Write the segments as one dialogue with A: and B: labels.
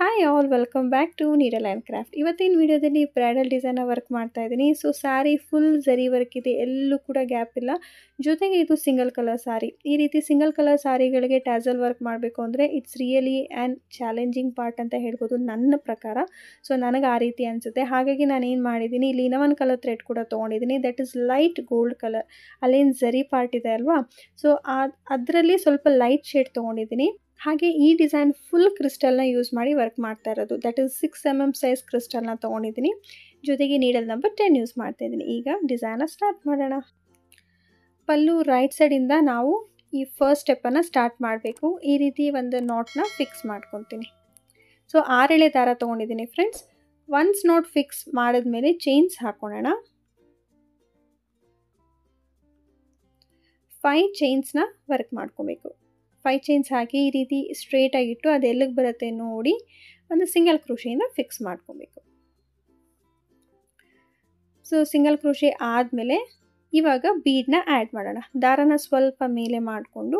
A: Hi all welcome back to needle and craft. ಇವತ್ತಿನ ವಿಡಿಯೋದಲ್ಲಿ bridal design work ಮಾಡ್ತಾ ಇದ್ದೀನಿ. So sari full zari work ಇದೆ, ಎಲ್ಲೂ ಕೂಡ ಗ್ಯಾಪ್ ಇಲ್ಲ. ಜೊತೆಗೆ ಇದು ಸಿಂಗಲ್ ಕಲರ್ ಸಾರಿ. ಈ ರೀತಿ ಸಿಂಗಲ್ ಕಲರ್ ಸಾರಿಗಳಿಗೆ ಟ್ಯಾಸಲ್ ವರ್ಕ್ ಮಾಡಬೇಕು ಅಂದರೆ it's really and challenging part ಅಂತ ಹೇಳ್ಬೋದು ನನ್ನ ಪ್ರಕಾರ. ಸೊ ನನಗೆ ಆ ರೀತಿ ಅನಿಸುತ್ತೆ. ಹಾಗಾಗಿ ನಾನು ಏನು ಮಾಡಿದ್ದೀನಿ, ಇಲ್ಲಿ ಇನ್ನೊಂದು ಕಲರ್ ಥ್ರೆಡ್ ಕೂಡ ತೊಗೊಂಡಿದ್ದೀನಿ. That is light gold colour. ಅಲ್ಲೇನು ಝರಿ ಪಾರ್ಟ್ ಇದೆ ಅಲ್ವಾ, ಸೊ ಅದರಲ್ಲಿ ಸ್ವಲ್ಪ ಲೈಟ್ ಶೇಡ್ ತೊಗೊಂಡಿದ್ದೀನಿ. ಹಾಗೆ ಈ ಡಿಸೈನ್ ಫುಲ್ ಕ್ರಿಸ್ಟಲ್ನ ಯೂಸ್ ಮಾಡಿ ವರ್ಕ್ ಮಾಡ್ತಾ ಇರೋದು. ದಟ್ ಈಸ್ 6 mm ಸೈಜ್ ಕ್ರಿಸ್ಟಲ್ನ ತೊಗೊಂಡಿದ್ದೀನಿ. ಜೊತೆಗೆ ನೀಡಲ್ ನಂಬರ್ 10 ಯೂಸ್ ಮಾಡ್ತಾ ಇದ್ದೀನಿ. ಈಗ ಡಿಸೈನ ಸ್ಟಾರ್ಟ್ ಮಾಡೋಣ. ಪಲ್ಲು ರೈಟ್ ಸೈಡಿಂದ ನಾವು ಈ ಫಸ್ಟ್ ಸ್ಟೆಪ್ಪನ್ನು ಸ್ಟಾರ್ಟ್ ಮಾಡಬೇಕು. ಈ ರೀತಿ ಒಂದು ನಾಟ್ನ ಫಿಕ್ಸ್ ಮಾಡ್ಕೊತೀನಿ. ಸೊ 6 ಎಳೆ ದಾರ ತೊಗೊಂಡಿದ್ದೀನಿ ಫ್ರೆಂಡ್ಸ್. ಒನ್ಸ್ ನಾಟ್ ಫಿಕ್ಸ್ ಮಾಡಿದ್ಮೇಲೆ ಚೈನ್ಸ್ ಹಾಕೊಳ್ಳೋಣ. 5 ಚೈನ್ಸ್ನ ವರ್ಕ್ ಮಾಡ್ಕೋಬೇಕು. 5 ಚೈನ್ಸ್ ಹಾಕಿ ಈ ರೀತಿ ಸ್ಟ್ರೇಟ್ ಆಗಿಟ್ಟು ಅದು ಎಲ್ಲಿಗೆ ಬರುತ್ತೆ ನೋಡಿ ಒಂದು ಸಿಂಗಲ್ ಕ್ರೋಶೆಯಿಂದ ಫಿಕ್ಸ್ ಮಾಡ್ಕೋಬೇಕು. ಸೊ ಸಿಂಗಲ್ ಕ್ರೋಶೆ ಆದಮೇಲೆ ಇವಾಗ ಬೀಡನ್ನ ಆ್ಯಡ್ ಮಾಡೋಣ. ದಾರನ ಸ್ವಲ್ಪ ಮೇಲೆ ಮಾಡಿಕೊಂಡು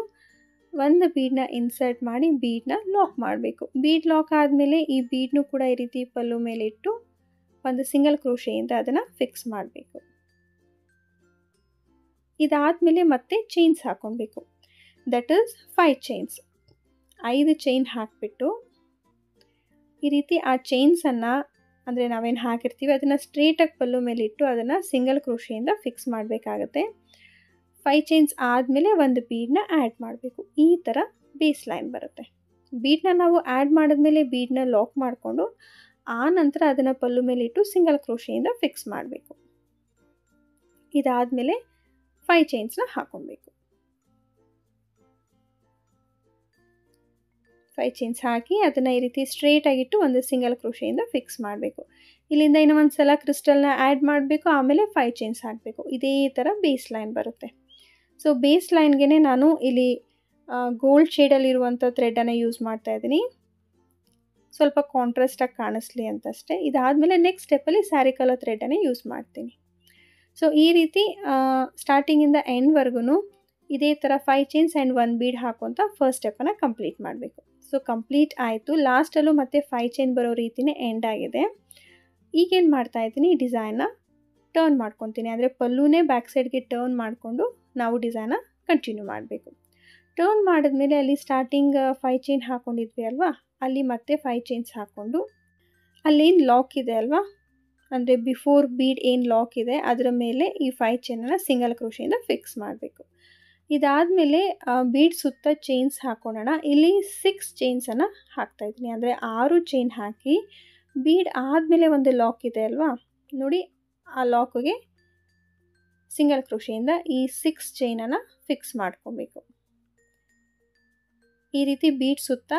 A: ಒಂದು ಬೀಡನ್ನ ಇನ್ಸರ್ಟ್ ಮಾಡಿ ಬೀಡನ್ನ ಲಾಕ್ ಮಾಡಬೇಕು. ಬೀಡ್ ಲಾಕ್ ಆದಮೇಲೆ ಈ ಬೀಡ್ನೂ ಕೂಡ ಈ ರೀತಿ ಪಲ್ಲು ಮೇಲೆ ಇಟ್ಟು ಒಂದು ಸಿಂಗಲ್ ಕ್ರೋಶೆಯಿಂದ ಅದನ್ನು ಫಿಕ್ಸ್ ಮಾಡಬೇಕು. ಇದಾದಮೇಲೆ ಮತ್ತೆ ಚೈನ್ಸ್ ಹಾಕ್ಕೊಬೇಕು. That is 5 chains. 5 ಚೈನ್ ಹಾಕಿಬಿಟ್ಟು ಈ ರೀತಿ ಆ ಚೈನ್ಸನ್ನು ಅಂದರೆ ನಾವೇನು ಹಾಕಿರ್ತೀವಿ ಅದನ್ನು ಸ್ಟ್ರೇಟಾಗಿ ಪಲ್ಲು ಮೇಲೆ ಇಟ್ಟು ಅದನ್ನು ಸಿಂಗಲ್ ಕ್ರೋಶೆಯಿಂದ ಫಿಕ್ಸ್ ಮಾಡಬೇಕಾಗತ್ತೆ. 5 ಚೈನ್ಸ್ ಆದಮೇಲೆ ಒಂದು ಬೀಡನ್ನ ಆ್ಯಡ್ ಮಾಡಬೇಕು. ಈ ಥರ ಬೇಸ್ ಲೈನ್ ಬರುತ್ತೆ. ಬೀಡನ್ನ ನಾವು ಆ್ಯಡ್ ಮಾಡಿದ್ಮೇಲೆ ಬೀಡನ್ನ ಲಾಕ್ ಮಾಡಿಕೊಂಡು ಆ ನಂತರ ಅದನ್ನು ಪಲ್ಲು ಮೇಲೆ ಇಟ್ಟು ಸಿಂಗಲ್ ಕ್ರೋಶೆಯಿಂದ ಫಿಕ್ಸ್ ಮಾಡಬೇಕು. ಇದಾದಮೇಲೆ 5 ಚೈನ್ಸ್ನ ಹಾಕ್ಕೊಬೇಕು. 5 ಚೈನ್ಸ್ ಹಾಕಿ ಅದನ್ನು ಈ ರೀತಿ ಸ್ಟ್ರೇಟ್ ಆಗಿಟ್ಟು ಒಂದು ಸಿಂಗಲ್ ಕ್ರೋಶೆಯಿಂದ ಫಿಕ್ಸ್ ಮಾಡಬೇಕು. ಇಲ್ಲಿಂದ ಇನ್ನೊಂದು ಸಲ ಕ್ರಿಸ್ಟಲ್ನ ಆ್ಯಡ್ ಮಾಡಬೇಕು, ಆಮೇಲೆ 5 ಚೈನ್ಸ್ ಹಾಕಬೇಕು. ಇದೇ ಥರ ಬೇಸ್ ಲೈನ್ ಬರುತ್ತೆ. ಸೊ ಬೇಸ್ ಲೈನ್ಗೆ ನಾನು ಇಲ್ಲಿ ಗೋಲ್ಡ್ ಶೇಡಲ್ಲಿರುವಂಥ ಥ್ರೆಡನ್ನು ಯೂಸ್ ಮಾಡ್ತಾ ಇದ್ದೀನಿ, ಸ್ವಲ್ಪ ಕಾಂಟ್ರಾಸ್ಟಾಗಿ ಕಾಣಿಸ್ಲಿ ಅಂತಷ್ಟೇ. ಇದಾದಮೇಲೆ ನೆಕ್ಸ್ಟ್ ಸ್ಟೆಪ್ಪಲ್ಲಿ ಸ್ಯಾರಿ ಕಲರ್ ಥ್ರೆಡನ್ನು ಯೂಸ್ ಮಾಡ್ತೀನಿ. ಸೊ ಈ ರೀತಿ ಸ್ಟಾರ್ಟಿಂಗಿಂದ ಎಂಡ್ವರೆಗೂ ಇದೇ ಥರ 5 ಚೈನ್ಸ್ ಆ್ಯಂಡ್ 1 ಬೀಡ್ ಹಾಕುವಂಥ ಫಸ್ಟ್ ಸ್ಟೆಪ್ಪನ್ನು ಕಂಪ್ಲೀಟ್ ಮಾಡಬೇಕು. ಸೊ ಕಂಪ್ಲೀಟ್ ಆಯಿತು. ಲಾಸ್ಟಲ್ಲೂ ಮತ್ತೆ 5 ಚೈನ್ ಬರೋ ರೀತಿಯೇ ಎಂಡ್ ಆಗಿದೆ. ಈಗೇನು ಮಾಡ್ತಾಯಿದ್ದೀನಿ, ಡಿಸೈನ್ನ ಟರ್ನ್ ಮಾಡ್ಕೊತೀನಿ. ಅಂದರೆ ಪಲ್ಲುನೇ ಬ್ಯಾಕ್ ಸೈಡ್ಗೆ ಟರ್ನ್ ಮಾಡಿಕೊಂಡು ನಾವು ಡಿಸೈನ್ನ ಕಂಟಿನ್ಯೂ ಮಾಡಬೇಕು. ಟರ್ನ್ ಮಾಡಿದ್ಮೇಲೆ ಅಲ್ಲಿ ಸ್ಟಾರ್ಟಿಂಗ್ 5 ಚೈನ್ ಹಾಕ್ಕೊಂಡಿದ್ವಿ ಅಲ್ವಾ, ಅಲ್ಲಿ ಮತ್ತೆ 5 ಚೈನ್ಸ್ ಹಾಕ್ಕೊಂಡು ಅಲ್ಲೇನು ಲಾಕ್ ಇದೆ ಅಲ್ವಾ, ಅಂದರೆ ಬಿಫೋರ್ ಬೀಡ್ ಏನು ಲಾಕ್ ಇದೆ ಅದರ ಮೇಲೆ ಈ 5 ಚೈನನ್ನು ಸಿಂಗಲ್ ಕ್ರೋಶೆಯಿಂದ ಫಿಕ್ಸ್ ಮಾಡಬೇಕು. ಇದಾದಮೇಲೆ ಬೀಡ್ ಸುತ್ತ ಚೈನ್ಸ್ ಹಾಕ್ಕೊಳ್ಳೋಣ. ಇಲ್ಲಿ 6 ಚೈನ್ಸನ್ನು ಹಾಕ್ತಾಯಿದ್ದೀನಿ. ಅಂದರೆ 6 ಚೈನ್ ಹಾಕಿ ಬೀಡ್ ಆದಮೇಲೆ ಒಂದು ಲಾಕ್ ಇದೆ ಅಲ್ವಾ ನೋಡಿ, ಆ ಲಾಕಿಗೆ ಸಿಂಗಲ್ ಕ್ರೋಶೆಯಿಂದ ಈ 6 ಚೈನನ್ನು ಫಿಕ್ಸ್ ಮಾಡ್ಕೊಬೇಕು. ಈ ರೀತಿ ಬೀಡ್ ಸುತ್ತ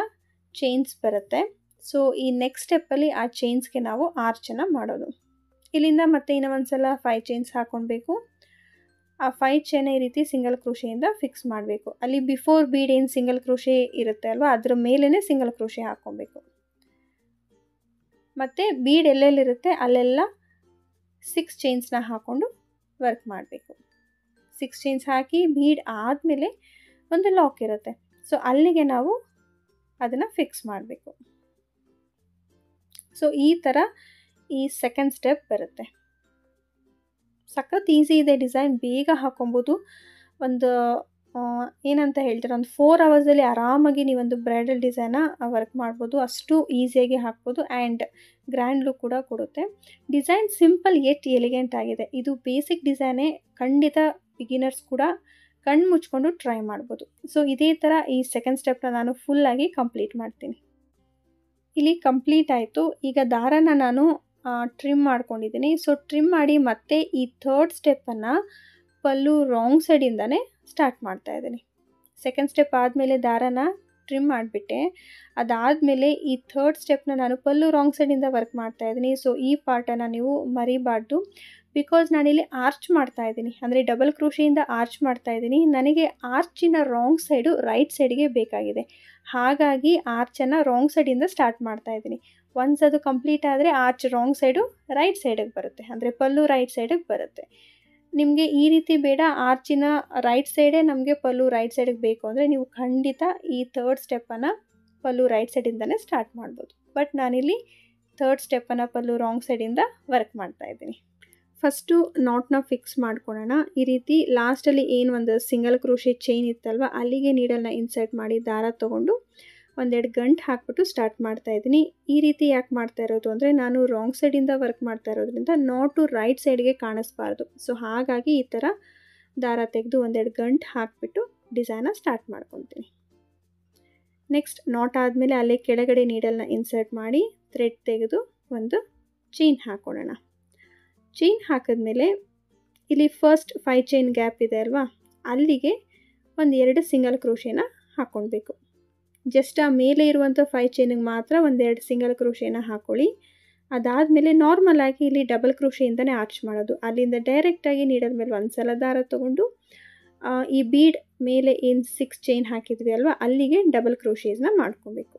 A: ಚೈನ್ಸ್ ಬರುತ್ತೆ. ಸೊ ಈ ನೆಕ್ಸ್ಟ್ ಸ್ಟೆಪ್ಪಲ್ಲಿ ಆ ಚೈನ್ಸ್ಗೆ ನಾವು ಆರ್ಚನ್ನು ಮಾಡೋದು. ಇಲ್ಲಿಂದ ಮತ್ತೆ ಇನ್ನೊಂದು ಸಲ 5 ಚೈನ್ಸ್ ಹಾಕ್ಕೊಳ್ಬೇಕು. ಆ 5 ಚೈನ್ ಈ ರೀತಿ ಸಿಂಗಲ್ ಕ್ರೋಶೆಯಿಂದ ಫಿಕ್ಸ್ ಮಾಡಬೇಕು. ಅಲ್ಲಿ ಬಿಫೋರ್ ಬೀಡ್ ಏನು ಸಿಂಗಲ್ ಕ್ರೋಶೆ ಇರುತ್ತೆ ಅಲ್ವಾ, ಅದರ ಮೇಲೇ ಸಿಂಗಲ್ ಕ್ರೋಶೆ ಹಾಕ್ಕೊಬೇಕು. ಮತ್ತು ಬೀಡ್ ಎಲ್ಲೆಲ್ಲಿರುತ್ತೆ ಅಲ್ಲೆಲ್ಲ 6 ಚೈನ್ಸ್ನ ಹಾಕ್ಕೊಂಡು ವರ್ಕ್ ಮಾಡಬೇಕು. 6 ಚೈನ್ಸ್ ಹಾಕಿ ಬೀಡ್ ಆದಮೇಲೆ ಒಂದು ಲಾಕ್ ಇರುತ್ತೆ. ಸೊ ಅಲ್ಲಿಗೆ ನಾವು ಅದನ್ನು ಫಿಕ್ಸ್ ಮಾಡಬೇಕು. ಸೊ ಈ ಥರ ಈ ಸೆಕೆಂಡ್ ಸ್ಟೆಪ್ ಬರುತ್ತೆ. ಸಖತ್ ಈಸಿ ಇದೆ ಡಿಸೈನ್, ಬೇಗ ಹಾಕೊಬೋದು. ಒಂದು ಏನಂತ ಹೇಳ್ತಾರೆ, ಒಂದು 4 ಅವರ್ಸಲ್ಲಿ ಆರಾಮಾಗಿ ನೀವೊಂದು ಬ್ರೈಡಲ್ ಡಿಸೈನ ವರ್ಕ್ ಮಾಡ್ಬೋದು. ಅಷ್ಟು ಈಸಿಯಾಗಿ ಹಾಕ್ಬೋದು ಆ್ಯಂಡ್ ಗ್ರ್ಯಾಂಡ್ ಲುಕ್ ಕೂಡ ಕೊಡುತ್ತೆ. ಡಿಸೈನ್ ಸಿಂಪಲ್ ಯೆಟ್ ಎಲಿಗೆಂಟ್ ಆಗಿದೆ. ಇದು ಬೇಸಿಕ್ ಡಿಸೈನೇ, ಖಂಡಿತ ಬಿಗಿನರ್ಸ್ ಕೂಡ ಕಣ್ಣು ಮುಚ್ಕೊಂಡು ಟ್ರೈ ಮಾಡ್ಬೋದು. ಸೊ ಇದೇ ಥರ ಈ ಸೆಕೆಂಡ್ ಸ್ಟೆಪ್ನ ನಾನು ಫುಲ್ಲಾಗಿ ಕಂಪ್ಲೀಟ್ ಮಾಡ್ತೀನಿ. ಇಲ್ಲಿ ಕಂಪ್ಲೀಟ್ ಆಯಿತು. ಈಗ ದಾರನ ನಾನು ಟ್ರಿಮ್ ಮಾಡ್ಕೊಂಡಿದ್ದೀನಿ. ಸೊ ಟ್ರಿಮ್ ಮಾಡಿ ಮತ್ತೆ ಈ ಥರ್ಡ್ ಸ್ಟೆಪ್ಪನ್ನು ಪಲ್ಲು ರಾಂಗ್ ಸೈಡಿಂದನೇ ಸ್ಟಾರ್ಟ್ ಮಾಡ್ತಾಯಿದ್ದೀನಿ. ಸೆಕೆಂಡ್ ಸ್ಟೆಪ್ ಆದಮೇಲೆ ದಾರನ ಟ್ರಿಮ್ ಮಾಡಿಬಿಟ್ಟೆ. ಅದಾದಮೇಲೆ ಈ ಥರ್ಡ್ ಸ್ಟೆಪ್ನ ನಾನು ಪಲ್ಲು ರಾಂಗ್ ಸೈಡಿಂದ ವರ್ಕ್ ಮಾಡ್ತಾಯಿದ್ದೀನಿ. ಸೊ ಈ ಪಾರ್ಟನ್ನು ನೀವು ಮರಿಬಾರ್ದು. ಬಿಕಾಸ್ ನಾನಿಲ್ಲಿ ಆರ್ಚ್ ಮಾಡ್ತಾಯಿದ್ದೀನಿ, ಅಂದರೆ ಡಬಲ್ ಕ್ರೋಶೆಯಿಂದ ಆರ್ಚ್ ಮಾಡ್ತಾಯಿದ್ದೀನಿ. ನನಗೆ ಆರ್ಚಿನ ರಾಂಗ್ ಸೈಡು ರೈಟ್ ಸೈಡಿಗೆ ಬೇಕಾಗಿದೆ. ಹಾಗಾಗಿ ಆರ್ಚನ್ನು ರಾಂಗ್ ಸೈಡಿಂದ ಸ್ಟಾರ್ಟ್ ಮಾಡ್ತಾಯಿದ್ದೀನಿ. ಒನ್ಸ್ ಅದು ಕಂಪ್ಲೀಟ್ ಆದರೆ ಆರ್ಚ್ ರಾಂಗ್ ಸೈಡು ರೈಟ್ ಸೈಡಿಗೆ ಬರುತ್ತೆ, ಅಂದರೆ ಪಲ್ಲು ರೈಟ್ ಸೈಡಿಗೆ ಬರುತ್ತೆ. ನಿಮಗೆ ಈ ರೀತಿ ಬೇಡ, ಆರ್ಚಿನ ರೈಟ್ ಸೈಡೇ ನಮಗೆ ಪಲ್ಲು ರೈಟ್ ಸೈಡಿಗೆ ಬೇಕು ಅಂದರೆ ನೀವು ಖಂಡಿತ ಈ ಥರ್ಡ್ ಸ್ಟೆಪ್ಪನ್ನು ಪಲ್ಲು ರೈಟ್ ಸೈಡಿಂದನೇ ಸ್ಟಾರ್ಟ್ ಮಾಡ್ಬೋದು. ಬಟ್ ನಾನಿಲ್ಲಿ ಥರ್ಡ್ ಸ್ಟೆಪ್ಪನ್ನು ಪಲ್ಲು ರಾಂಗ್ ಸೈಡಿಂದ ವರ್ಕ್ ಮಾಡ್ತಾಯಿದ್ದೀನಿ. ಫಸ್ಟು ನಾಟ್ನ ಫಿಕ್ಸ್ ಮಾಡ್ಕೊಳ್ಳೋಣ. ಈ ರೀತಿ ಲಾಸ್ಟಲ್ಲಿ ಏನು ಒಂದು ಸಿಂಗಲ್ ಕ್ರೋಶೆ ಚೈನ್ ಇತ್ತಲ್ವ ಅಲ್ಲಿಗೆ ನೀಡಲ್ನ ಇನ್ಸರ್ಟ್ ಮಾಡಿ ದಾರ ತೊಗೊಂಡು ಒಂದೆರಡು ಗಂಟು ಹಾಕ್ಬಿಟ್ಟು ಸ್ಟಾರ್ಟ್ ಮಾಡ್ತಾಯಿದ್ದೀನಿ. ಈ ರೀತಿ ಯಾಕೆ ಮಾಡ್ತಾ ಇರೋದು ಅಂದರೆ ನಾನು ರಾಂಗ್ ಸೈಡಿಂದ ವರ್ಕ್ ಮಾಡ್ತಾ ಇರೋದ್ರಿಂದ ನಾಟು ರೈಟ್ ಸೈಡ್ಗೆ ಕಾಣಿಸ್ಬಾರ್ದು. ಸೊ ಹಾಗಾಗಿ ಈ ಥರ ದಾರ ತೆಗೆದು ಒಂದೆರಡು ಗಂಟು ಹಾಕಿಬಿಟ್ಟು ಡಿಸೈನ ಸ್ಟಾರ್ಟ್ ಮಾಡ್ಕೊತೀನಿ. ನೆಕ್ಸ್ಟ್ ನಾಟ್ ಆದಮೇಲೆ ಅಲ್ಲೇ ಕೆಳಗಡೆ ನೀಡಲ್ನ ಇನ್ಸರ್ಟ್ ಮಾಡಿ ಥ್ರೆಡ್ ತೆಗೆದು ಒಂದು ಚೈನ್ ಹಾಕ್ಕೊಳ್ಳೋಣ. ಚೈನ್ ಹಾಕಿದ್ಮೇಲೆ ಇಲ್ಲಿ ಫಸ್ಟ್ 5 ಚೈನ್ ಗ್ಯಾಪ್ ಇದೆ ಅಲ್ವಾ, ಅಲ್ಲಿಗೆ ಒಂದು 2 ಸಿಂಗಲ್ ಕ್ರೋಶೆನ ಹಾಕ್ಕೊಳ್ಬೇಕು. ಜಸ್ಟ್ ಆ ಮೇಲೆ ಇರುವಂಥ 5 ಚೈನಿಗೆ ಮಾತ್ರ ಒಂದೆರಡು ಸಿಂಗಲ್ ಕ್ರೋಶೆನ ಹಾಕ್ಕೊಳ್ಳಿ. ಅದಾದಮೇಲೆ ನಾರ್ಮಲಾಗಿ ಇಲ್ಲಿ ಡಬಲ್ ಕ್ರೋಶೆಯಿಂದನೇ ಆರ್ಚ್ ಮಾಡೋದು. ಅಲ್ಲಿಂದ ಡೈರೆಕ್ಟಾಗಿ ನೀಡಲ್ ಮೇಲೆ ಒಂದು ಸಲ ದಾರ ತೊಗೊಂಡು ಈ ಬೀಡ್ ಮೇಲೆ ಏನು 6 ಚೈನ್ ಹಾಕಿದ್ವಿ ಅಲ್ವಾ ಅಲ್ಲಿಗೆ ಡಬಲ್ ಕ್ರೋಶೇಸ್ನ ಮಾಡ್ಕೊಬೇಕು.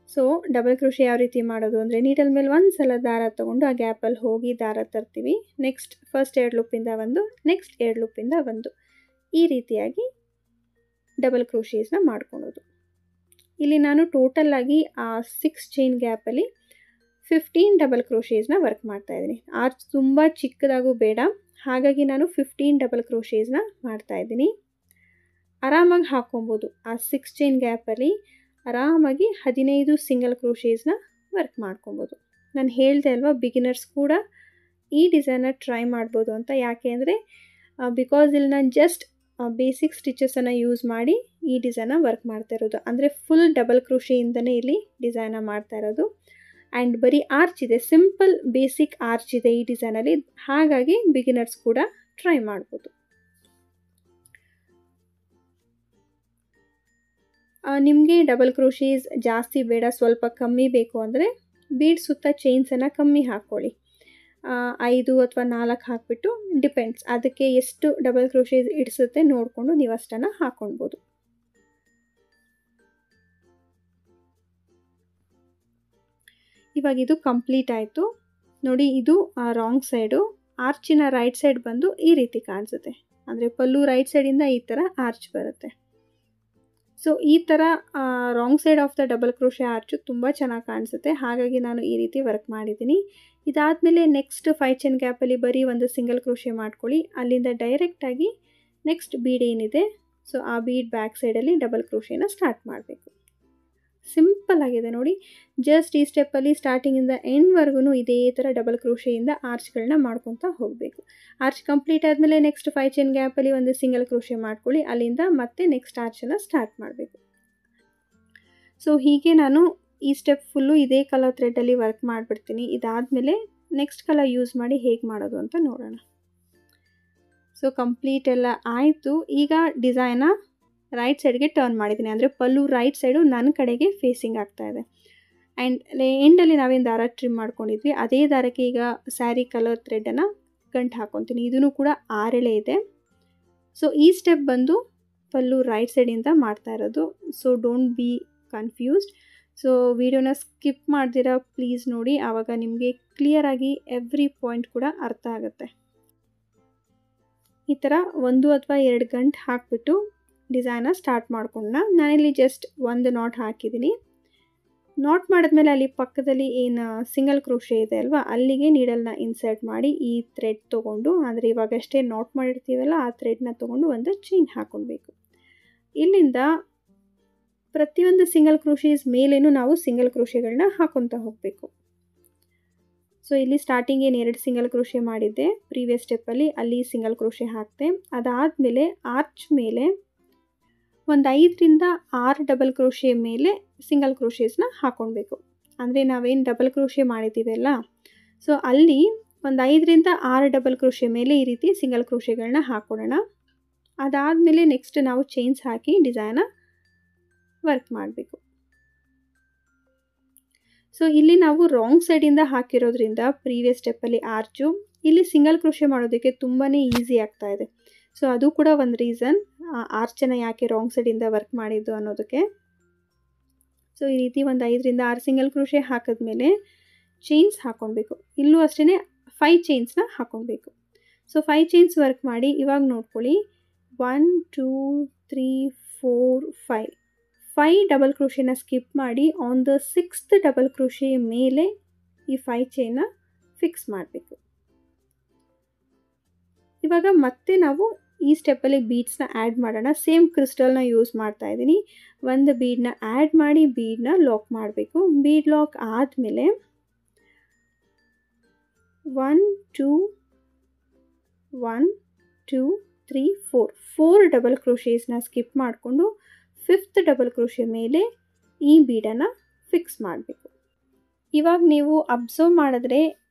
A: ಸೊ ಡಬಲ್ ಕ್ರೋಶೆ ಯಾವ ರೀತಿ ಮಾಡೋದು ಅಂದರೆ ನೀಡಲ್ ಮೇಲೆ ಒಂದು ಸಲ ದಾರ ತೊಗೊಂಡು ಆ ಗ್ಯಾಪಲ್ಲಿ ಹೋಗಿ ದಾರ ತರ್ತೀವಿ. ನೆಕ್ಸ್ಟ್ ಫಸ್ಟ್ 2 ಲೂಪಿಂದ ಒಂದು, ನೆಕ್ಸ್ಟ್ 2 ಲೂಪಿಂದ ಒಂದು, ಈ ರೀತಿಯಾಗಿ ಡಬಲ್ ಕ್ರೋಶೇಸ್ನ ಮಾಡ್ಕೊಳೋದು. ಇಲ್ಲಿ ನಾನು ಟೋಟಲಾಗಿ ಆ 6 ಚೈನ್ ಗ್ಯಾಪಲ್ಲಿ 15 ಡಬಲ್ ಕ್ರೋಶೇಸ್ನ ವರ್ಕ್ ಮಾಡ್ತಾಯಿದ್ದೀನಿ. ಆರ್ಚ್ ತುಂಬ ಚಿಕ್ಕದಾಗೂ ಬೇಡ, ಹಾಗಾಗಿ ನಾನು 15 ಡಬಲ್ ಕ್ರೋಶೇಸ್ನ ಮಾಡ್ತಾಯಿದ್ದೀನಿ. ಆರಾಮಾಗಿ ಹಾಕ್ಕೊಬೋದು. ಆ 6 ಚೈನ್ ಗ್ಯಾಪಲ್ಲಿ ಆರಾಮಾಗಿ 15 ಸಿಂಗಲ್ ಕ್ರೋಶೇಸ್ನ ವರ್ಕ್ ಮಾಡ್ಕೊಬೋದು. ನಾನು ಹೇಳಿದೆ ಅಲ್ವಾ ಬಿಗಿನರ್ಸ್ ಕೂಡ ಈ ಡಿಸೈನ್ನ ಟ್ರೈ ಮಾಡ್ಬೋದು ಅಂತ. ಯಾಕೆ ಅಂದರೆ ಬಿಕಾಸ್ ಇಲ್ಲಿ ನಾನು ಜಸ್ಟ್ ಬೇಸಿಕ್ ಸ್ಟಿಚಸನ್ನು ಯೂಸ್ ಮಾಡಿ ಈ ಡಿಸೈನ ವರ್ಕ್ ಮಾಡ್ತಾ ಇರೋದು. ಅಂದರೆ ಫುಲ್ ಡಬಲ್ ಕ್ರೋಶೆಯಿಂದನೇ ಇಲ್ಲಿ ಡಿಸೈನ ಮಾಡ್ತಾ ಇರೋದು. ಆ್ಯಂಡ್ ಬರೀ ಆರ್ಚ್ ಇದೆ, ಸಿಂಪಲ್ ಬೇಸಿಕ್ ಆರ್ಚ್ ಇದೆ ಈ ಡಿಸೈನಲ್ಲಿ. ಹಾಗಾಗಿ ಬಿಗಿನರ್ಸ್ ಕೂಡ ಟ್ರೈ ಮಾಡ್ಬೋದು. ನಿಮಗೆ ಡಬಲ್ ಕ್ರೋಶೀಸ್ ಜಾಸ್ತಿ ಬೇಡ, ಸ್ವಲ್ಪ ಕಮ್ಮಿ ಬೇಕು ಅಂದರೆ ಬೀಡ್ ಸುತ್ತ ಚೈನ್ಸನ್ನು ಕಮ್ಮಿ ಹಾಕ್ಕೊಳ್ಳಿ. 5 ಅಥವಾ 4 ಹಾಕಿಬಿಟ್ಟು ಡಿಪೆಂಡ್ಸ್, ಅದಕ್ಕೆ ಎಷ್ಟು ಡಬಲ್ ಕ್ರೋಶೇಸ್ ಇಡಿಸುತ್ತೆ ನೋಡಿಕೊಂಡು ನೀವು ಅಷ್ಟನ್ನು ಹಾಕ್ಕೊಳ್ಬೋದು. ಇವಾಗ ಇದು ಕಂಪ್ಲೀಟ್ ಆಯಿತು ನೋಡಿ. ಇದು ರಾಂಗ್ ಸೈಡು, ಆರ್ಚಿನ ರೈಟ್ ಸೈಡ್ ಬಂದು ಈ ರೀತಿ ಕಾಣಿಸುತ್ತೆ. ಅಂದರೆ ಪಲ್ಲು ರೈಟ್ ಸೈಡಿಂದ ಈ ಥರ ಆರ್ಚ್ ಬರುತ್ತೆ. ಸೊ ಈ ಥರ wrong side of the double crochet arch ತುಂಬ ಚೆನ್ನಾಗಿ ಕಾಣಿಸುತ್ತೆ. ಹಾಗಾಗಿ ನಾನು ಈ ರೀತಿ ವರ್ಕ್ ಮಾಡಿದ್ದೀನಿ. ಇದಾದಮೇಲೆ ನೆಕ್ಸ್ಟ್ 5 ಚೈನ್ ಗ್ಯಾಪಲ್ಲಿ ಬರೀ ಒಂದು ಸಿಂಗಲ್ ಕ್ರೋಶೆ ಮಾಡ್ಕೊಳ್ಳಿ. ಅಲ್ಲಿಂದ ಡೈರೆಕ್ಟಾಗಿ ನೆಕ್ಸ್ಟ್ ಬೀಡ್ ಏನಿದೆ ಸೊ ಆ ಬೀಡ್ ಬ್ಯಾಕ್ ಸೈಡಲ್ಲಿ ಡಬಲ್ ಕ್ರೋಶೆನ ಸ್ಟಾರ್ಟ್ ಮಾಡಬೇಕು. ಸಿಂಪಲ್ ಆಗಿದೆ ನೋಡಿ. ಜಸ್ಟ್ ಈ ಸ್ಟೆಪ್ಪಲ್ಲಿ ಸ್ಟಾರ್ಟಿಂಗಿಂದ ಎಂಡ್ವರೆಗೂ ಇದೇ ಥರ ಡಬಲ್ ಕ್ರೋಶೆಯಿಂದ ಆರ್ಚ್ಗಳನ್ನ ಮಾಡ್ಕೊತಾ ಹೋಗಬೇಕು. ಆರ್ಚ್ ಕಂಪ್ಲೀಟ್ ಆದಮೇಲೆ ನೆಕ್ಸ್ಟ್ 5 ಚೈನ್ ಗ್ಯಾಪಲ್ಲಿ ಒಂದು ಸಿಂಗಲ್ ಕ್ರೋಶೆ ಮಾಡ್ಕೊಳ್ಳಿ. ಅಲ್ಲಿಂದ ಮತ್ತೆ ನೆಕ್ಸ್ಟ್ ಆರ್ಚನ್ನು ಸ್ಟಾರ್ಟ್ ಮಾಡಬೇಕು. ಸೊ ಹೀಗೆ ನಾನು ಈ ಸ್ಟೆಪ್ ಫುಲ್ಲು ಇದೇ ಕಲರ್ ಥ್ರೆಡ್ಡಲ್ಲಿ ವರ್ಕ್ ಮಾಡಿಬಿಡ್ತೀನಿ. ಇದಾದಮೇಲೆ ನೆಕ್ಸ್ಟ್ ಕಲರ್ ಯೂಸ್ ಮಾಡಿ ಹೇಗೆ ಮಾಡೋದು ಅಂತ ನೋಡೋಣ. ಸೊ ಕಂಪ್ಲೀಟ್ ಎಲ್ಲ ಆಯಿತು. ಈಗ ಡಿಸೈನ ರೈಟ್ ಸೈಡ್ಗೆ ಟರ್ನ್ ಮಾಡಿದ್ದೀನಿ. ಅಂದರೆ ಪಲ್ಲು ರೈಟ್ ಸೈಡು ನನ್ನ ಕಡೆಗೆ ಫೇಸಿಂಗ್ ಆಗ್ತಾಯಿದೆ. ಆ್ಯಂಡ್ ಎಂಡಲ್ಲಿ ನಾವೇನು ದಾರ ಟ್ರಿಮ್ ಮಾಡ್ಕೊಂಡಿದ್ವಿ ಅದೇ ದಾರಕ್ಕೆ ಈಗ ಸ್ಯಾರಿ ಕಲರ್ ಥ್ರೆಡನ್ನು ಗಂಟು ಹಾಕ್ಕೊತೀನಿ. ಇದೂ ಕೂಡ 6 ಎಳೆ ಇದೆ. ಸೊ ಈ ಸ್ಟೆಪ್ ಬಂದು ಪಲ್ಲು ರೈಟ್ ಸೈಡಿಂದ ಮಾಡ್ತಾ ಇರೋದು. So don't be confused. So ವಿಡಿಯೋನ ಸ್ಕಿಪ್ ಮಾಡ್ದಿರಾ ಪ್ಲೀಸ್ ನೋಡಿ, ಆವಾಗ ನಿಮಗೆ ಕ್ಲಿಯರಾಗಿ ಎವ್ರಿ ಪಾಯಿಂಟ್ ಕೂಡ ಅರ್ಥ ಆಗುತ್ತೆ. ಈ ಥರ 1 ಅಥವಾ 2 ಗಂಟು ಹಾಕಿಬಿಟ್ಟು ಡಿಸೈನ ಸ್ಟಾರ್ಟ್ ಮಾಡ್ಕೊಂಡ. ನಾನಿಲ್ಲಿ ಜಸ್ಟ್ ಒಂದು ನಾಟ್ ಹಾಕಿದ್ದೀನಿ. ನಾಟ್ ಮಾಡಿದ್ಮೇಲೆ ಅಲ್ಲಿ ಪಕ್ಕದಲ್ಲಿ ಏನು ಸಿಂಗಲ್ ಕ್ರೋಶೆ ಇದೆ ಅಲ್ವಾ ಅಲ್ಲಿಗೆ ನೀಡಲ್ನ ಇನ್ಸರ್ಟ್ ಮಾಡಿ ಈ ಥ್ರೆಡ್ ತೊಗೊಂಡು, ಅಂದರೆ ಇವಾಗಷ್ಟೇ ನಾಟ್ ಮಾಡಿರ್ತೀವಲ್ಲ ಆ ಥ್ರೆಡ್ನ ತೊಗೊಂಡು ಒಂದು ಚೈನ್ ಹಾಕ್ಕೊಳ್ಬೇಕು. ಇಲ್ಲಿಂದ ಪ್ರತಿಯೊಂದು ಸಿಂಗಲ್ ಕ್ರೋಶೇಸ್ ಮೇಲೇನೂ ನಾವು ಸಿಂಗಲ್ ಕ್ರೋಶೆಗಳನ್ನ ಹಾಕ್ಕೊತಾ ಹೋಗಬೇಕು. ಸೊ ಇಲ್ಲಿ ಸ್ಟಾರ್ಟಿಂಗ್ ಏನು 2 ಸಿಂಗಲ್ ಕ್ರೋಶೆ ಮಾಡಿದ್ದೆ ಪ್ರೀವಿಯಸ್ ಸ್ಟೆಪ್ಪಲ್ಲಿ, ಅಲ್ಲಿ ಸಿಂಗಲ್ ಕ್ರೋಶೆ ಹಾಕ್ತೆ. ಅದಾದಮೇಲೆ ಆರ್ಚ್ ಮೇಲೆ ಒಂದು 5 ರಿಂದ 6 ಡಬಲ್ ಕ್ರೋಶೆ ಮೇಲೆ ಸಿಂಗಲ್ ಕ್ರೋಶೇಸ್ನ ಹಾಕ್ಕೊಳ್ಬೇಕು. ಅಂದರೆ ನಾವೇನು ಡಬಲ್ ಕ್ರೋಶೆ ಮಾಡಿದ್ದೀವಲ್ಲ ಸೊ ಅಲ್ಲಿ ಒಂದು 5 ರಿಂದ 6 ಡಬಲ್ ಕ್ರೋಶೆ ಮೇಲೆ ಈ ರೀತಿ ಸಿಂಗಲ್ ಕ್ರೋಶೆಗಳನ್ನ ಹಾಕ್ಕೊಳ್ಳೋಣ. ಅದಾದಮೇಲೆ ನೆಕ್ಸ್ಟ್ ನಾವು ಚೈನ್ಸ್ ಹಾಕಿ ಡಿಸೈನ ವರ್ಕ್ ಮಾಡಬೇಕು. ಸೊ ಇಲ್ಲಿ ನಾವು ರಾಂಗ್ ಸೈಡಿಂದ ಹಾಕಿರೋದ್ರಿಂದ ಪ್ರೀವಿಯಸ್ ಸ್ಟೆಪ್ಪಲ್ಲಿ ಆರ್ಚು ಇಲ್ಲಿ ಸಿಂಗಲ್ ಕ್ರೋಶೆ ಮಾಡೋದಕ್ಕೆ ತುಂಬಾ ಈಸಿ ಆಗ್ತಾ ಇದೆ. ಸೊ ಅದು ಕೂಡ ಒಂದು ರೀಸನ್ ಆರ್ಚನ್ನು ಯಾಕೆ ರಾಂಗ್ ಸೈಡಿಂದ ವರ್ಕ್ ಮಾಡಿದ್ದು ಅನ್ನೋದಕ್ಕೆ. ಸೊ ಈ ರೀತಿ ಒಂದು 5 ರಿಂದ 6 ಸಿಂಗಲ್ ಕ್ರೋಶೆ ಹಾಕಿದ್ಮೇಲೆ ಚೈನ್ಸ್ ಹಾಕ್ಕೊಳ್ಬೇಕು. ಇಲ್ಲೂ ಅಷ್ಟೇ 5 ಚೈನ್ಸ್ನ ಹಾಕೊಬೇಕು. ಸೊ 5 ಚೈನ್ಸ್ ವರ್ಕ್ ಮಾಡಿ ಇವಾಗ ನೋಡ್ಕೊಳ್ಳಿ 1 2 3 4 5 ಡಬಲ್ ಕ್ರೋಶೆನ ಸ್ಕಿಪ್ ಮಾಡಿ on the 6th double crochet ಮೇಲೆ ಈ 5 ಚೈನ್ನ ಫಿಕ್ಸ್ ಮಾಡಬೇಕು. ಇವಾಗ ಮತ್ತೆ ನಾವು ಈ ಸ್ಟೆಪ್ಪಲ್ಲಿ ಬೀಡ್ಸ್ನ ಆ್ಯಡ್ ಮಾಡೋಣ. ಸೇಮ್ ಕ್ರಿಸ್ಟಲ್ನ ಯೂಸ್ ಮಾಡ್ತಾ ಇದ್ದೀನಿ. ಒಂದು ಬೀಡನ್ನ ಆ್ಯಡ್ ಮಾಡಿ ಬೀಡನ್ನ ಲಾಕ್ ಮಾಡಬೇಕು. ಬೀಡ್ ಲಾಕ್ ಆದಮೇಲೆ 1 2 1 2 3 4 ಡಬಲ್ ಕ್ರೋಶೇಸ್ನ ಸ್ಕಿಪ್ ಮಾಡಿಕೊಂಡು 5th ಡಬಲ್ ಕ್ರೋಶೆ ಮೇಲೆ ಈ ಬೀಡನ್ನು ಫಿಕ್ಸ್ ಮಾಡಬೇಕು. ಇವಾಗ ನೀವು ಅಬ್ಸರ್ವ್ ಮಾಡಿದ್ರೆ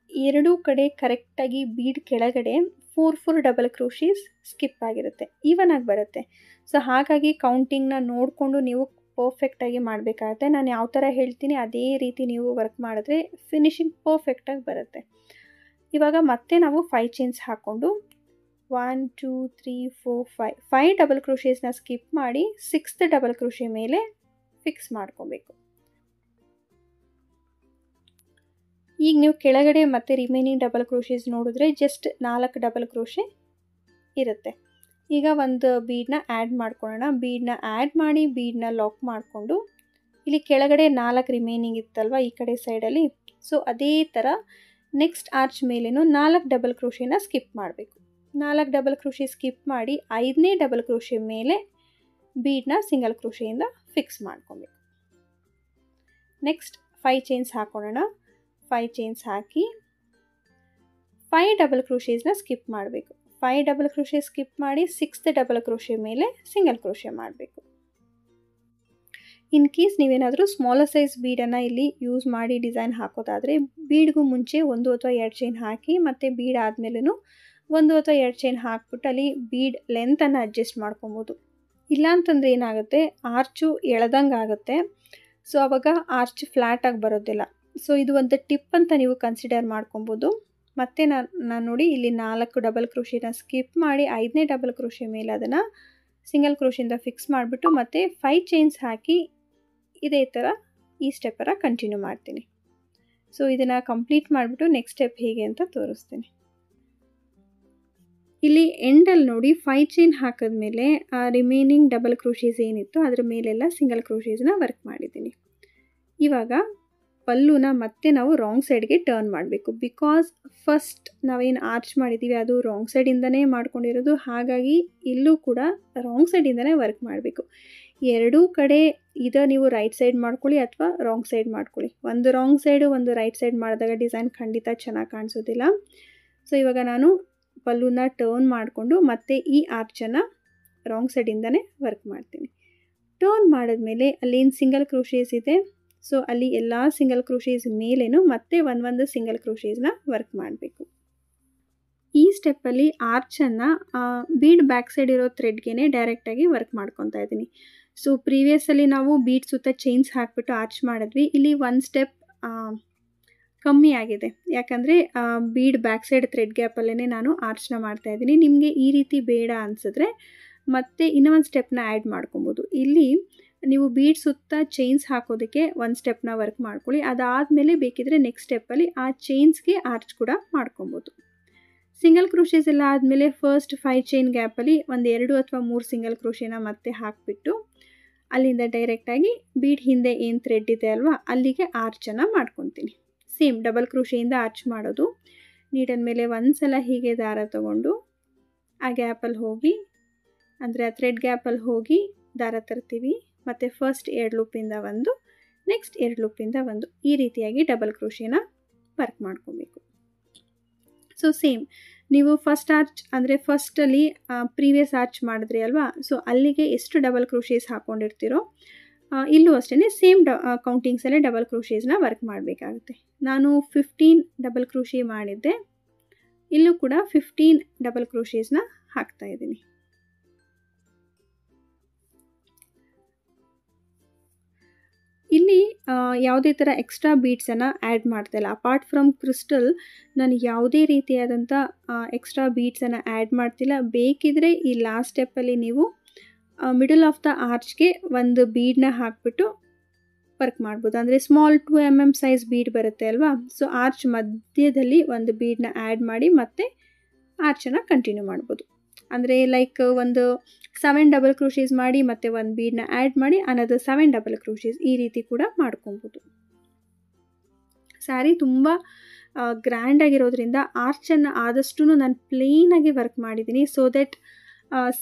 A: ಎರಡೂ ಕಡೆ ಕರೆಕ್ಟಾಗಿ ಬೀಡ್ ಕೆಳಗಡೆ 4 ಡಬಲ್ ಕ್ರೋಶೀಸ್ ಸ್ಕಿಪ್ ಆಗಿರುತ್ತೆ, ಈವನ್ ಆಗಿ ಬರುತ್ತೆ. ಸೊ ಹಾಗಾಗಿ ಕೌಂಟಿಂಗ್ನ ನೋಡಿಕೊಂಡು ನೀವು ಪರ್ಫೆಕ್ಟಾಗಿ ಮಾಡಬೇಕಾಗತ್ತೆ. ನಾನು ಯಾವ ಥರ ಹೇಳ್ತೀನಿ ಅದೇ ರೀತಿ ನೀವು ವರ್ಕ್ ಮಾಡಿದ್ರೆ ಫಿನಿಶಿಂಗ್ ಪರ್ಫೆಕ್ಟಾಗಿ ಬರುತ್ತೆ. ಇವಾಗ ಮತ್ತೆ ನಾವು 5 ಚೈನ್ಸ್ ಹಾಕ್ಕೊಂಡು 1 2 3 4 5 ಡಬಲ್ ಕ್ರೋಶೇಸ್ನ ಸ್ಕಿಪ್ ಮಾಡಿ 6th ಡಬಲ್ ಕ್ರೋಶೆ ಮೇಲೆ ಫಿಕ್ಸ್ ಮಾಡ್ಕೊಬೇಕು. ಈಗ ನೀವು ಕೆಳಗಡೆ ಮತ್ತು ರಿಮೈನಿಂಗ್ ಡಬಲ್ ಕ್ರೋಶೇಸ್ ನೋಡಿದ್ರೆ ಜಸ್ಟ್ 4 ಡಬಲ್ ಕ್ರೋಶೆ ಇರುತ್ತೆ. ಈಗ ಒಂದು ಬೀಡನ್ನ ಆ್ಯಡ್ ಮಾಡ್ಕೊಳ್ಳೋಣ. ಬೀಡನ್ನ ಆ್ಯಡ್ ಮಾಡಿ ಬೀಡನ್ನ ಲಾಕ್ ಮಾಡಿಕೊಂಡು ಇಲ್ಲಿ ಕೆಳಗಡೆ 4 ರಿಮೈನಿಂಗ್ ಇತ್ತಲ್ವ ಈ ಕಡೆ ಸೈಡಲ್ಲಿ, ಸೊ ಅದೇ ಥರ ನೆಕ್ಸ್ಟ್ ಆರ್ಚ್ ಮೇಲೇನು 4 ಡಬಲ್ ಕ್ರೋಶೆನ ಸ್ಕಿಪ್ ಮಾಡಬೇಕು. 4 ಡಬಲ್ ಕ್ರೋಶೆ ಸ್ಕಿಪ್ ಮಾಡಿ 5ನೇ ಡಬಲ್ ಕ್ರೋಶೆ ಮೇಲೆ ಬೀಡನ್ನ ಸಿಂಗಲ್ ಕ್ರೋಶೆಯಿಂದ ಫಿಕ್ಸ್ ಮಾಡ್ಕೊಬೇಕು. ನೆಕ್ಸ್ಟ್ 5 ಚೈನ್ಸ್ ಹಾಕೊಳ್ಳೋಣ. 5 ಚೈನ್ಸ್ ಹಾಕಿ 5 ಡಬಲ್ ಕ್ರೋಶೇಸ್ನ ಸ್ಕಿಪ್ ಮಾಡಬೇಕು. 5 ಡಬಲ್ ಕ್ರೋಶೆ ಸ್ಕಿಪ್ ಮಾಡಿ 6th ಡಬಲ್ ಕ್ರೋಶೆ ಮೇಲೆ ಸಿಂಗಲ್ ಕ್ರೋಶೆ ಮಾಡಬೇಕು. ಇನ್ ಕೇಸ್ ನೀವೇನಾದರೂ ಸ್ಮಾಲರ್ ಸೈಜ್ ಬೀಡನ್ನು ಇಲ್ಲಿ ಯೂಸ್ ಮಾಡಿ ಡಿಸೈನ್ ಹಾಕೋದಾದರೆ ಬೀಡ್ಗೂ ಮುಂಚೆ 1 ಅಥವಾ 2 ಚೈನ್ ಹಾಕಿ ಮತ್ತು ಬೀಡ್ ಆದಮೇಲೂ 1 ಅಥವಾ 2 ಚೈನ್ ಹಾಕ್ಬಿಟ್ಟು ಅಲ್ಲಿ ಬೀಡ್ ಲೆಂತನ್ನು ಅಡ್ಜಸ್ಟ್ ಮಾಡ್ಕೊಬೋದು. ಇಲ್ಲಾಂತಂದರೆ ಏನಾಗುತ್ತೆ, ಆರ್ಚು ಎಳೆದಂಗೆ ಆಗುತ್ತೆ. ಸೊ ಆವಾಗ ಆರ್ಚ್ ಫ್ಲ್ಯಾಟಾಗಿ ಬರೋದಿಲ್ಲ. ಸೊ ಇದು ಒಂದು ಟಿಪ್ ಅಂತ ನೀವು ಕನ್ಸಿಡರ್ ಮಾಡ್ಕೊಬೋದು. ಮತ್ತು ನಾನು ನೋಡಿ ಇಲ್ಲಿ 4 ಡಬಲ್ ಕ್ರೋಶೆನ ಸ್ಕಿಪ್ ಮಾಡಿ 5ನೇ ಡಬಲ್ ಕ್ರೋಶೆ ಮೇಲೆ ಅದನ್ನು ಸಿಂಗಲ್ ಕ್ರೋಶೆಯಿಂದ ಫಿಕ್ಸ್ ಮಾಡಿಬಿಟ್ಟು ಮತ್ತು 5 ಚೈನ್ಸ್ ಹಾಕಿ ಇದೇ ಥರ ಈ ಸ್ಟೆಪ್ಪರ ಕಂಟಿನ್ಯೂ ಮಾಡ್ತೀನಿ. ಸೊ ಇದನ್ನು ಕಂಪ್ಲೀಟ್ ಮಾಡಿಬಿಟ್ಟು ನೆಕ್ಸ್ಟ್ ಸ್ಟೆಪ್ ಹೇಗೆ ಅಂತ ತೋರಿಸ್ತೀನಿ. ಇಲ್ಲಿ ಎಂಡಲ್ಲಿ ನೋಡಿ 5 ಚೈನ್ ಹಾಕಿದ್ಮೇಲೆ ರಿಮೈನಿಂಗ್ ಡಬಲ್ ಕ್ರೋಶೇಸ್ ಏನಿತ್ತು ಅದ್ರ ಮೇಲೆಲ್ಲ ಸಿಂಗಲ್ ಕ್ರೋಶೇಸ್ನ ವರ್ಕ್ ಮಾಡಿದ್ದೀನಿ. ಇವಾಗ ಪಲ್ಲುನ ಮತ್ತೆ ನಾವು ರಾಂಗ್ ಸೈಡ್ಗೆ ಟರ್ನ್ ಮಾಡಬೇಕು. ಬಿಕಾಸ್ ಫಸ್ಟ್ ನಾವೇನು ಆರ್ಚ್ ಮಾಡಿದ್ದೀವಿ ಅದು ರಾಂಗ್ ಸೈಡಿಂದನೇ ಮಾಡ್ಕೊಂಡಿರೋದು, ಹಾಗಾಗಿ ಇಲ್ಲೂ ಕೂಡ ರಾಂಗ್ ಸೈಡಿಂದನೇ ವರ್ಕ್ ಮಾಡಬೇಕು. ಎರಡೂ ಕಡೆ ಇದರ್ ನೀವು ರೈಟ್ ಸೈಡ್ ಮಾಡ್ಕೊಳ್ಳಿ ಅಥವಾ ರಾಂಗ್ ಸೈಡ್ ಮಾಡ್ಕೊಳ್ಳಿ. ಒಂದು ರಾಂಗ್ ಸೈಡು ಒಂದು ರೈಟ್ ಸೈಡ್ ಮಾಡಿದಾಗ ಡಿಸೈನ್ ಖಂಡಿತ ಚೆನ್ನಾಗಿ ಕಾಣಿಸೋದಿಲ್ಲ. ಸೊ ಇವಾಗ ನಾನು ಪಲ್ಲುನ ಟರ್ನ್ ಮಾಡಿಕೊಂಡು ಮತ್ತೆ ಈ ಆರ್ಚನ್ನು ರಾಂಗ್ ಸೈಡಿಂದನೇ ವರ್ಕ್ ಮಾಡ್ತೀನಿ. ಟರ್ನ್ ಮಾಡಿದ್ಮೇಲೆ ಅಲ್ಲೇನು ಸಿಂಗಲ್ ಕ್ರೋಶೇಸ್ ಇದೆ, ಸೊ ಅಲ್ಲಿ ಎಲ್ಲ ಸಿಂಗಲ್ ಕ್ರೋಶೇಸ್ ಮೇಲೇನು ಮತ್ತೆ ಒಂದು ಸಿಂಗಲ್ ಕ್ರೋಶೇಸ್ನ ವರ್ಕ್ ಮಾಡಬೇಕು. ಈ ಸ್ಟೆಪ್ಪಲ್ಲಿ ಆರ್ಚನ್ನು ಬೀಡ್ ಬ್ಯಾಕ್ ಸೈಡ್ ಇರೋ ಥ್ರೆಡ್ಗೆ ಡೈರೆಕ್ಟಾಗಿ ವರ್ಕ್ ಮಾಡ್ಕೊತಾ ಇದ್ದೀನಿ. ಸೊ ಪ್ರೀವಿಯಸ್ಸಲ್ಲಿ ನಾವು ಬೀಡ್ ಸುತ್ತ ಚೈನ್ಸ್ ಹಾಕಿಬಿಟ್ಟು ಆರ್ಚ್ ಮಾಡಿದ್ವಿ. ಇಲ್ಲಿ ಒಂದು ಸ್ಟೆಪ್ ಕಮ್ಮಿ ಆಗಿದೆ, ಯಾಕಂದರೆ ಬೀಡ್ ಬ್ಯಾಕ್ ಸೈಡ್ ಥ್ರೆಡ್ ಗ್ಯಾಪಲ್ಲೇ ನಾನು ಆರ್ಚ್ನ ಮಾಡ್ತಾಯಿದ್ದೀನಿ. ನಿಮಗೆ ಈ ರೀತಿ ಬೇಡ ಅನಿಸಿದ್ರೆ ಮತ್ತೆ ಇನ್ನೊಂದು ಸ್ಟೆಪ್ನ ಆ್ಯಡ್ ಮಾಡ್ಕೊಬೋದು. ಇಲ್ಲಿ ನೀವು ಬೀಡ್ ಸುತ್ತ ಚೈನ್ಸ್ ಹಾಕೋದಕ್ಕೆ ಒಂದು ಸ್ಟೆಪ್ನ ವರ್ಕ್ ಮಾಡ್ಕೊಳ್ಳಿ. ಅದಾದಮೇಲೆ ಬೇಕಿದ್ರೆ ನೆಕ್ಸ್ಟ್ ಸ್ಟೆಪ್ಪಲ್ಲಿ ಆ ಚೈನ್ಸ್ಗೆ ಆರ್ಚ್ ಕೂಡ ಮಾಡ್ಕೊಬೋದು. ಸಿಂಗಲ್ ಕ್ರೋಶೇಸ್ ಎಲ್ಲ ಆದಮೇಲೆ ಫಸ್ಟ್ 5 ಚೈನ್ ಗ್ಯಾಪಲ್ಲಿ 2 ಅಥವಾ 3 ಸಿಂಗಲ್ ಕ್ರೋಶೇನ ಮತ್ತೆ ಹಾಕಿಬಿಟ್ಟು ಅಲ್ಲಿಂದ ಡೈರೆಕ್ಟಾಗಿ ಬೀಡ್ ಹಿಂದೆ ಏನು ಥ್ರೆಡ್ ಇದೆ ಅಲ್ವಾ ಅಲ್ಲಿಗೆ ಆರ್ಚನ್ನು ಮಾಡ್ಕೊತೀನಿ. ಸೇಮ್ ಡಬಲ್ ಕ್ರೋಶೆಯಿಂದ ಆರ್ಚ್ ಮಾಡೋದು. ನೀಡಲ್ ಮೇಲೆ ಒಂದು ಸಲ ಹೀಗೆ ದಾರ ತಗೊಂಡು ಆ ಗ್ಯಾಪಲ್ಲಿ ಹೋಗಿ, ಅಂದರೆ ಆ ಥ್ರೆಡ್ ಗ್ಯಾಪಲ್ಲಿ ಹೋಗಿ ದಾರ ತರ್ತೀವಿ. ಮತ್ತು ಫಸ್ಟ್ 2 ಲೂಪಿಂದ ಒಂದು, ನೆಕ್ಸ್ಟ್ 2 ಲೂಪಿಂದ ಒಂದು, ಈ ರೀತಿಯಾಗಿ ಡಬಲ್ ಕ್ರೋಶೆನ ವರ್ಕ್ ಮಾಡ್ಕೊಬೇಕು. ಸೊ ಸೇಮ್ ನೀವು ಫಸ್ಟ್ ಆರ್ಚ್ ಅಂದರೆ ಫಸ್ಟಲ್ಲಿ ಪ್ರೀವಿಯಸ್ ಆರ್ಚ್ ಮಾಡಿದ್ರಿ ಅಲ್ವಾ, ಸೊ ಅಲ್ಲಿಗೆ ಎಷ್ಟು ಡಬಲ್ ಕ್ರೋಶೇಸ್ ಹಾಕ್ಕೊಂಡಿರ್ತೀರೋ ಇಲ್ಲೂ ಅಷ್ಟೇ ಸೇಮ್ ಕೌಂಟಿಂಗ್ಸಲ್ಲೇ ಡಬಲ್ ಕ್ರೋಶೇಸ್ನ ವರ್ಕ್ ಮಾಡಬೇಕಾಗುತ್ತೆ. ನಾನು 15 ಡಬಲ್ ಕ್ರೋಶೆ ಮಾಡಿದ್ದೆ, ಇಲ್ಲೂ ಕೂಡ 15 ಡಬಲ್ ಕ್ರೋಶೇಸ್ನ ಹಾಕ್ತಾಯಿದ್ದೀನಿ. ಇಲ್ಲಿ ಯಾವುದೇ ಥರ ಎಕ್ಸ್ಟ್ರಾ ಬೀಡ್ಸನ್ನು ಆ್ಯಡ್ ಮಾಡ್ತಾಯಿಲ್ಲ. ಅಪಾರ್ಟ್ ಫ್ರಮ್ ಕ್ರಿಸ್ಟಲ್ ನಾನು ಯಾವುದೇ ರೀತಿಯಾದಂಥ ಎಕ್ಸ್ಟ್ರಾ ಬೀಡ್ಸನ್ನು ಆ್ಯಡ್ ಮಾಡ್ತಿಲ್ಲ. ಬೇಕಿದ್ರೆ ಈ ಲಾಸ್ಟ್ ಸ್ಟೆಪ್ಪಲ್ಲಿ ನೀವು ಮಿಡಲ್ ಆಫ್ ದ ಆರ್ಚ್ಗೆ ಒಂದು ಬೀಡನ್ನ ಹಾಕಿಬಿಟ್ಟು ವರ್ಕ್ ಮಾಡ್ಬೋದು. ಅಂದರೆ ಸ್ಮಾಲ್ 2 mm ಸೈಜ್ ಬೀಡ್ ಬರುತ್ತೆ ಅಲ್ವಾ, ಸೊ ಆರ್ಚ್ ಮಧ್ಯದಲ್ಲಿ ಒಂದು ಬೀಡನ್ನ ಆ್ಯಡ್ ಮಾಡಿ ಮತ್ತೆ ಆರ್ಚನ್ನು ಕಂಟಿನ್ಯೂ ಮಾಡ್ಬೋದು. ಅಂದರೆ ಲೈಕ್ ಒಂದು 7 ಡಬಲ್ ಕ್ರೋಶೇಸ್ ಮಾಡಿ ಮತ್ತು ಒಂದು ಬೀಡನ್ನ ಆ್ಯಡ್ ಮಾಡಿ ಅನದರ್ 7 ಡಬಲ್ ಕ್ರೋಶೇಸ್, ಈ ರೀತಿ ಕೂಡ ಮಾಡ್ಕೊಬೋದು. ಸ್ಯಾರಿ ತುಂಬ ಗ್ರ್ಯಾಂಡಾಗಿರೋದ್ರಿಂದ ಆರ್ಚನ್ನು ಆದಷ್ಟು ನಾನು ಪ್ಲೇನಾಗಿ ವರ್ಕ್ ಮಾಡಿದ್ದೀನಿ. So that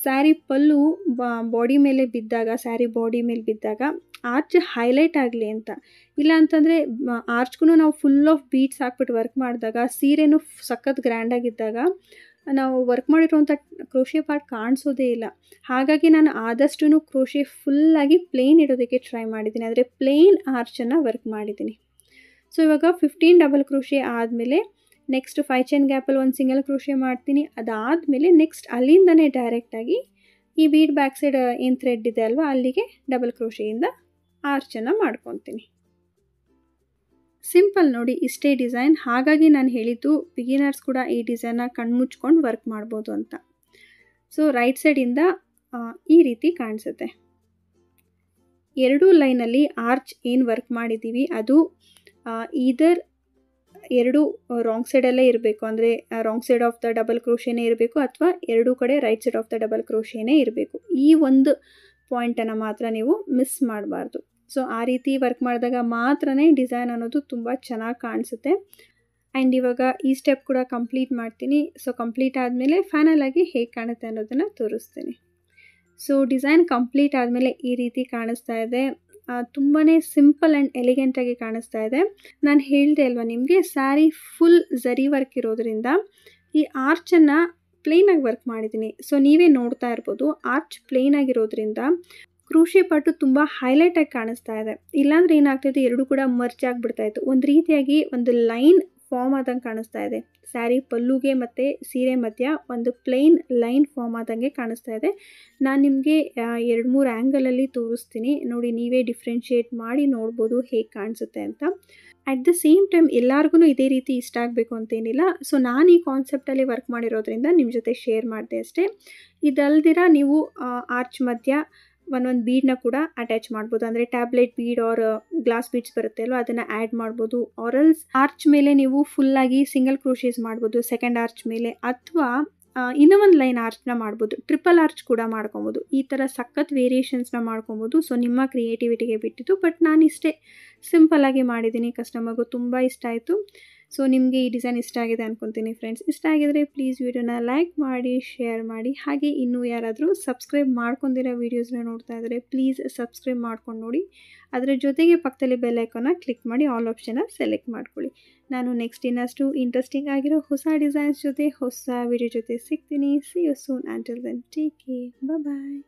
A: sari pallu body ಮೇಲೆ ಬಿದ್ದಾಗ, ಸ್ಯಾರಿ ಬಾಡಿ ಮೇಲೆ ಬಿದ್ದಾಗ ಆರ್ಚ್ ಹೈಲೈಟ್ ಆಗಲಿ ಅಂತ. ಇಲ್ಲ ಅಂತಂದರೆ ಆರ್ಚ್ಗೂ ನಾವು ಫುಲ್ ಆಫ್ ಬೀಡ್ಸ್ ಹಾಕ್ಬಿಟ್ಟು ವರ್ಕ್ ಮಾಡಿದಾಗ ಸೀರೆನೂ ಸಖತ್ ಗ್ರ್ಯಾಂಡಾಗಿದ್ದಾಗ ನಾವು ವರ್ಕ್ ಮಾಡಿರೋಂಥ ಕ್ರೋಶೆ ಪಾರ್ಟ್ ಕಾಣಿಸೋದೇ ಇಲ್ಲ. ಹಾಗಾಗಿ ನಾನು ಆದಷ್ಟು ಕ್ರೋಶೆ ಫುಲ್ಲಾಗಿ ಪ್ಲೇನ್ ಇಡೋದಕ್ಕೆ ಟ್ರೈ ಮಾಡಿದ್ದೀನಿ, ಅಂದರೆ ಪ್ಲೇನ್ ಆರ್ಚನ್ನು ವರ್ಕ್ ಮಾಡಿದ್ದೀನಿ. ಸೊ ಇವಾಗ 15 ಡಬಲ್ ಕ್ರೋಶೆ ಆದಮೇಲೆ ನೆಕ್ಸ್ಟ್ 5 ಚೈನ್ ಗ್ಯಾಪಲ್ಲಿ ಒಂದು ಸಿಂಗಲ್ ಕ್ರೋಶೆ ಮಾಡ್ತೀನಿ. ಅದಾದಮೇಲೆ ನೆಕ್ಸ್ಟ್ ಅಲ್ಲಿಂದನೇ ಡೈರೆಕ್ಟಾಗಿ ಈ ಬೀಡ್ ಬ್ಯಾಕ್ ಸೈಡ್ ಏನು ಥ್ರೆಡ್ ಇದೆ ಅಲ್ವಾ ಅಲ್ಲಿಗೆ ಡಬಲ್ ಕ್ರೋಶೆಯಿಂದ ಆರ್ಚನ್ನು ಮಾಡ್ಕೊತೀನಿ. ಸಿಂಪಲ್ ನೋಡಿ, ಇಷ್ಟೇ ಡಿಸೈನ್. ಹಾಗಾಗಿ ನಾನು ಹೇಳಿದ್ದು ಬಿಗಿನರ್ಸ್ ಕೂಡ ಈ ಡಿಸೈನ್ನ ಕಣ್ಮುಚ್ಕೊಂಡು ವರ್ಕ್ ಮಾಡ್ಬೋದು ಅಂತ. ಸೊ ರೈಟ್ ಸೈಡಿಂದ ಈ ರೀತಿ ಕಾಣಿಸುತ್ತೆ. ಎರಡೂ ಲೈನಲ್ಲಿ ಆರ್ಚ್ ಏನು ವರ್ಕ್ ಮಾಡಿದ್ದೀವಿ ಅದು ಈದರ್ ಎರಡು ರಾಂಗ್ ಸೈಡಲ್ಲೇ ಇರಬೇಕು, ಅಂದರೆ wrong side of the double ಕ್ರೋಶೇನೇ ಇರಬೇಕು, ಅಥವಾ ಎರಡೂ ಕಡೆ right side of the double ಕ್ರೋಶೇನೇ ಇರಬೇಕು. ಈ ಒಂದು ಪಾಯಿಂಟನ್ನು ಮಾತ್ರ ನೀವು ಮಿಸ್ ಮಾಡಬಾರ್ದು. ಸೊ ಆ ರೀತಿ ವರ್ಕ್ ಮಾಡಿದಾಗ ಮಾತ್ರನೇ ಡಿಸೈನ್ ಅನ್ನೋದು ತುಂಬ ಚೆನ್ನಾಗಿ ಕಾಣಿಸುತ್ತೆ. ಆ್ಯಂಡ್ ಇವಾಗ ಈ ಸ್ಟೆಪ್ ಕೂಡ ಕಂಪ್ಲೀಟ್ ಮಾಡ್ತೀನಿ. ಸೊ ಕಂಪ್ಲೀಟ್ ಆದಮೇಲೆ ಫೈನಲ್ ಆಗಿ ಹೇಗೆ ಕಾಣುತ್ತೆ ಅನ್ನೋದನ್ನು ತೋರಿಸ್ತೀನಿ. ಸೊ ಡಿಸೈನ್ ಕಂಪ್ಲೀಟ್ ಆದಮೇಲೆ ಈ ರೀತಿ ಕಾಣಿಸ್ತಾ ಇದೆ. ತುಂಬಾ ಸಿಂಪಲ್ ಆ್ಯಂಡ್ ಎಲಿಗೆಂಟಾಗಿ ಕಾಣಿಸ್ತಾ ಇದೆ. ನಾನು ಹೇಳಿದೆ ಅಲ್ವಾ ನಿಮಗೆ, ಸ್ಯಾರಿ ಫುಲ್ ಝರಿ ವರ್ಕ್ ಇರೋದ್ರಿಂದ ಈ ಆರ್ಚನ್ನು ಪ್ಲೇನಾಗಿ ವರ್ಕ್ ಮಾಡಿದ್ದೀನಿ. ಸೊ ನೀವೇ ನೋಡ್ತಾ ಇರ್ಬೋದು, ಆರ್ಚ್ ಪ್ಲೇನಾಗಿರೋದ್ರಿಂದ ಕ್ರೋಶೆ ಪಾರ್ಟು ತುಂಬ ಹೈಲೈಟಾಗಿ ಕಾಣಿಸ್ತಾ ಇದೆ. ಇಲ್ಲಾಂದರೆ ಏನಾಗ್ತಾಯಿದೆ, ಎರಡೂ ಕೂಡ ಮರ್ಚ್ ಆಗಿಬಿಡ್ತಾಯಿತ್ತು. ಒಂದು ರೀತಿಯಾಗಿ ಒಂದು ಲೈನ್ ಫಾರ್ಮ್ ಆದಂಗೆ ಕಾಣಿಸ್ತಾ ಇದೆ. ಸ್ಯಾರಿ ಪಲ್ಲುಗೆ ಮತ್ತು ಸೀರೆ ಮಧ್ಯ ಒಂದು ಪ್ಲೇನ್ ಲೈನ್ ಫಾರ್ಮ್ ಆದಂಗೆ ಕಾಣಿಸ್ತಾ ಇದೆ. ನಾನು ನಿಮಗೆ 2-3 ಆ್ಯಂಗಲಲ್ಲಿ ತೋರಿಸ್ತೀನಿ ನೋಡಿ, ನೀವೇ ಡಿಫ್ರೆನ್ಷಿಯೇಟ್ ಮಾಡಿ ನೋಡ್ಬೋದು ಹೇಗೆ ಕಾಣಿಸುತ್ತೆ ಅಂತ. ಅಟ್ ದ ಸೇಮ್ ಟೈಮ್ ಎಲ್ಲರಿಗೂ ಇದೇ ರೀತಿ ಇಷ್ಟ ಆಗಬೇಕು ಅಂತೇನಿಲ್ಲ. ಸೊ ನಾನು ಈ ಕಾನ್ಸೆಪ್ಟಲ್ಲಿ ವರ್ಕ್ ಮಾಡಿರೋದ್ರಿಂದ ನಿಮ್ಮ ಜೊತೆ ಶೇರ್ ಮಾಡಿದೆ ಅಷ್ಟೇ. ಇದಲ್ದಿರ ನೀವು ಆರ್ಚ್ ಮಧ್ಯ ಒಂದೊಂದು ಬೀಡನ್ನ ಕೂಡ ಅಟ್ಯಾಚ್ ಮಾಡ್ಬೋದು. ಅಂದರೆ tablet bead or glass beads ಬರುತ್ತೆ ಅಲ್ವ, ಅದನ್ನು ಆ್ಯಡ್ ಮಾಡ್ಬೋದು. ಆರಲ್ಸ್ ಆರ್ಚ್ ಮೇಲೆ ನೀವು ಫುಲ್ಲಾಗಿ ಸಿಂಗಲ್ ಕ್ರೋಶೇಸ್ ಮಾಡ್ಬೋದು ಸೆಕೆಂಡ್ ಆರ್ಚ್ ಮೇಲೆ, ಅಥವಾ ಇನ್ನೂ ಒಂದು ಲೈನ್ ಆರ್ಚ್ನ ಮಾಡ್ಬೋದು, ಟ್ರಿಪಲ್ ಆರ್ಚ್ ಕೂಡ ಮಾಡ್ಕೊಬೋದು. ಈ ಥರ ಸಖತ್ ವೇರಿಯೇಷನ್ಸ್ನ ಮಾಡ್ಕೊಬೋದು. ಸೊ ನಿಮ್ಮ ಕ್ರಿಯೇಟಿವಿಟಿಗೆ ಬಿಟ್ಟಿದ್ದು. ಬಟ್ ನಾನು ಇಷ್ಟೇ ಸಿಂಪಲ್ಲಾಗಿ ಮಾಡಿದ್ದೀನಿ. ಕಸ್ಟಮರ್ಗೂ ತುಂಬ ಇಷ್ಟ ಆಯಿತು. ಸೊ ನಿಮಗೆ ಈ ಡಿಸೈನ್ ಇಷ್ಟ ಆಗಿದೆ ಅಂದ್ಕೊತೀನಿ ಫ್ರೆಂಡ್ಸ್. ಇಷ್ಟ ಆಗಿದರೆ ಪ್ಲೀಸ್ ವಿಡಿಯೋನ ಲೈಕ್ ಮಾಡಿ, ಶೇರ್ ಮಾಡಿ. ಹಾಗೆ ಇನ್ನೂ ಯಾರಾದರೂ ಸಬ್ಸ್ಕ್ರೈಬ್ ಮಾಡ್ಕೊಂಡಿರೋ ವೀಡಿಯೋಸ್ನ ನೋಡ್ತಾ ಇದ್ದರೆ ಪ್ಲೀಸ್ ಸಬ್ಸ್ಕ್ರೈಬ್ ಮಾಡ್ಕೊಂಡು ನೋಡಿ. ಅದರ ಜೊತೆಗೆ ಪಕ್ಕದಲ್ಲಿ ಬೆಲ್ ಐಕಾನ್ನ ಕ್ಲಿಕ್ ಮಾಡಿ ಆಲ್ ಆಪ್ಷನ್ನ ಸೆಲೆಕ್ಟ್ ಮಾಡ್ಕೊಳ್ಳಿ. ನಾನು ನೆಕ್ಸ್ಟ್ ಇನ್ನಷ್ಟು ಇಂಟ್ರೆಸ್ಟಿಂಗ್ ಆಗಿರೋ ಹೊಸ ಡಿಸೈನ್ಸ್ ಜೊತೆ ಹೊಸ ವಿಡಿಯೋ ಜೊತೆ ಸಿಗ್ತೀನಿ. See you soon. Until then take care. Bye.